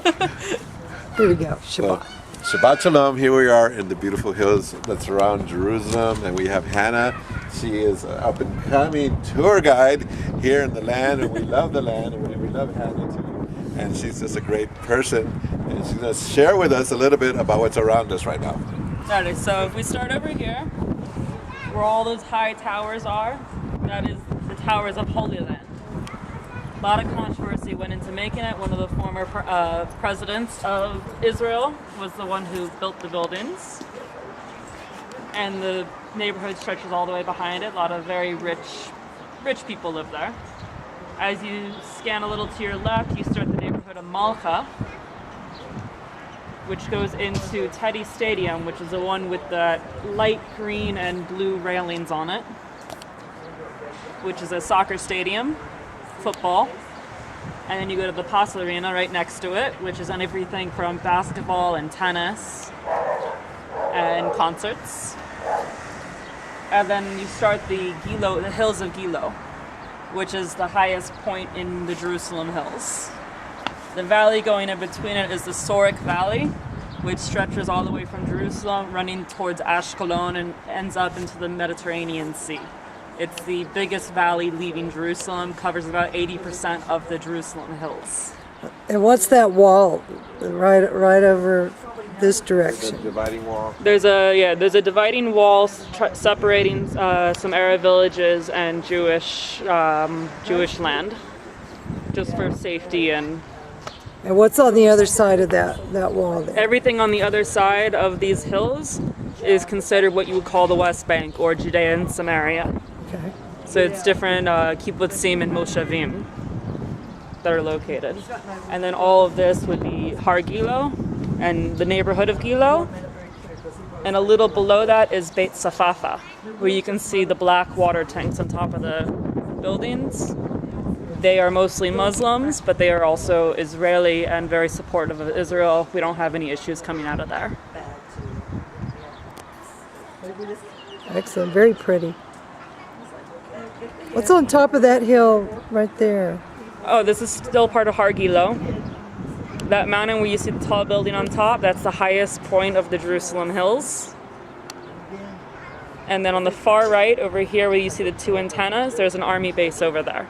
Here we go. Shabbat. Well, Shabbat Shalom. Here we are in the beautiful hills that surround Jerusalem, and we have Hannah. She is an up-and-coming tour guide here in the land, and we love the land, and we love Hannah too. And she's just a great person, and she's going to share with us a little bit about what's around us right now. Alright, so if we start over here, where all those high towers are, that is the Towers of Holy Land. A lot of controversy went into making it. One of the former presidents of Israel was the one who built the buildings. And the neighborhood stretches all the way behind it. A lot of very rich people live there. As you scan a little to your left, you start the neighborhood of Malcha, which goes into Teddy Stadium, which is the one with the light green and blue railings on it, which is a soccer stadium. Football, and then you go to the Paso Arena right next to it, which is on everything from basketball and tennis and concerts. And then you start the hills of Gilo, which is the highest point in the Jerusalem hills. The valley going in between it is the Sorek Valley, which stretches all the way from Jerusalem, running towards Ashkelon and ends up into the Mediterranean Sea. It's the biggest valley leaving Jerusalem, covers about 80% of the Jerusalem hills. And what's that wall right over this direction? The dividing wall. There's a dividing wall separating some Arab villages and Jewish land, just for safety and. And what's on the other side of that wall there? Everything on the other side of these hills is considered what you would call the West Bank or Judea and Samaria. Okay. So it's different kibbutzim and moshavim that are located. And then all of this would be Har Gilo and the neighborhood of Gilo. And a little below that is Beit Safafa, where you can see the black water tanks on top of the buildings. They are mostly Muslims, but they are also Israeli and very supportive of Israel. We don't have any issues coming out of there. Excellent. Very pretty. What's on top of that hill right there? Oh, this is still part of Har Gilo. That mountain where you see the tall building on top, that's the highest point of the Jerusalem hills. And then on the far right, over here where you see the two antennas, there's an army base over there.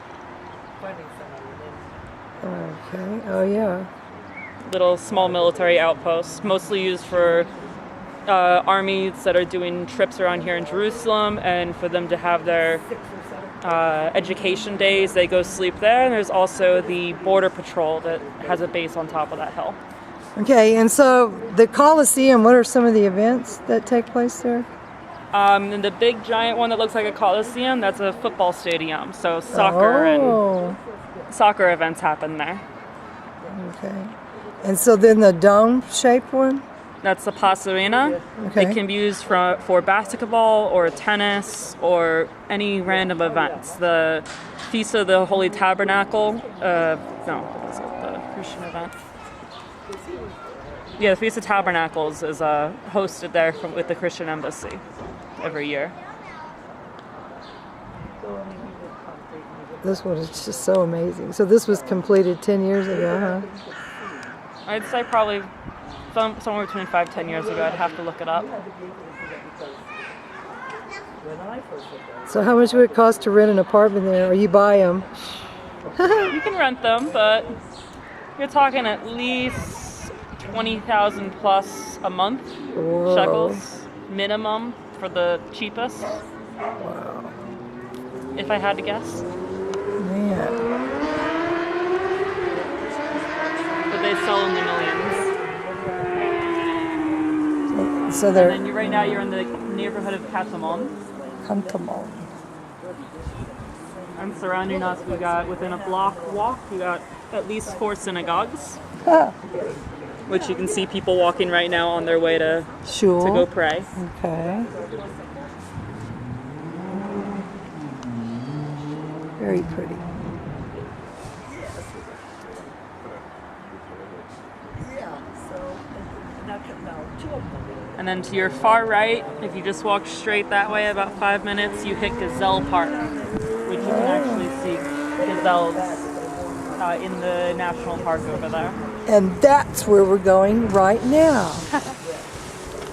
Okay. Oh, yeah. Little small military outpost, mostly used for armies that are doing trips around here in Jerusalem, and for them to have their education days, they go sleep there. And there's also the border patrol that has a base on top of that hill. Okay, and so the Colosseum, what are some of the events that take place there? And the big giant one that looks like a Coliseum, that's a football stadium. So soccer and soccer events happen there. Okay. And so then the dome-shaped one? That's the Paso Arena. Okay. It can be used for basketball or tennis or any random events. The Feast of the Holy Tabernacle, what is it? The Christian event. Yeah, the Feast of Tabernacles is hosted there with the Christian Embassy every year. This one is just so amazing. So this was completed 10 years ago, huh? I'd say probably somewhere between 5-10 years ago. I'd have to look it up. So how much would it cost to rent an apartment there, or you buy them? You can rent them, but you're talking at least 20,000 plus a month. Whoa. Shekels minimum for the cheapest. Wow. If I had to guess. Man. But they sell in the millions. So they're... And then right now you're in the neighborhood of Katamon. Katamon. And surrounding us, we got, within a block walk, we got at least 4 synagogues. Ah. Which you can see people walking right now on their way to go pray. Okay. Very pretty. And then to your far right, if you just walk straight that way about 5 minutes, you hit Gazelle Park, which you can actually see gazelles in the national park over there. And that's where we're going right now.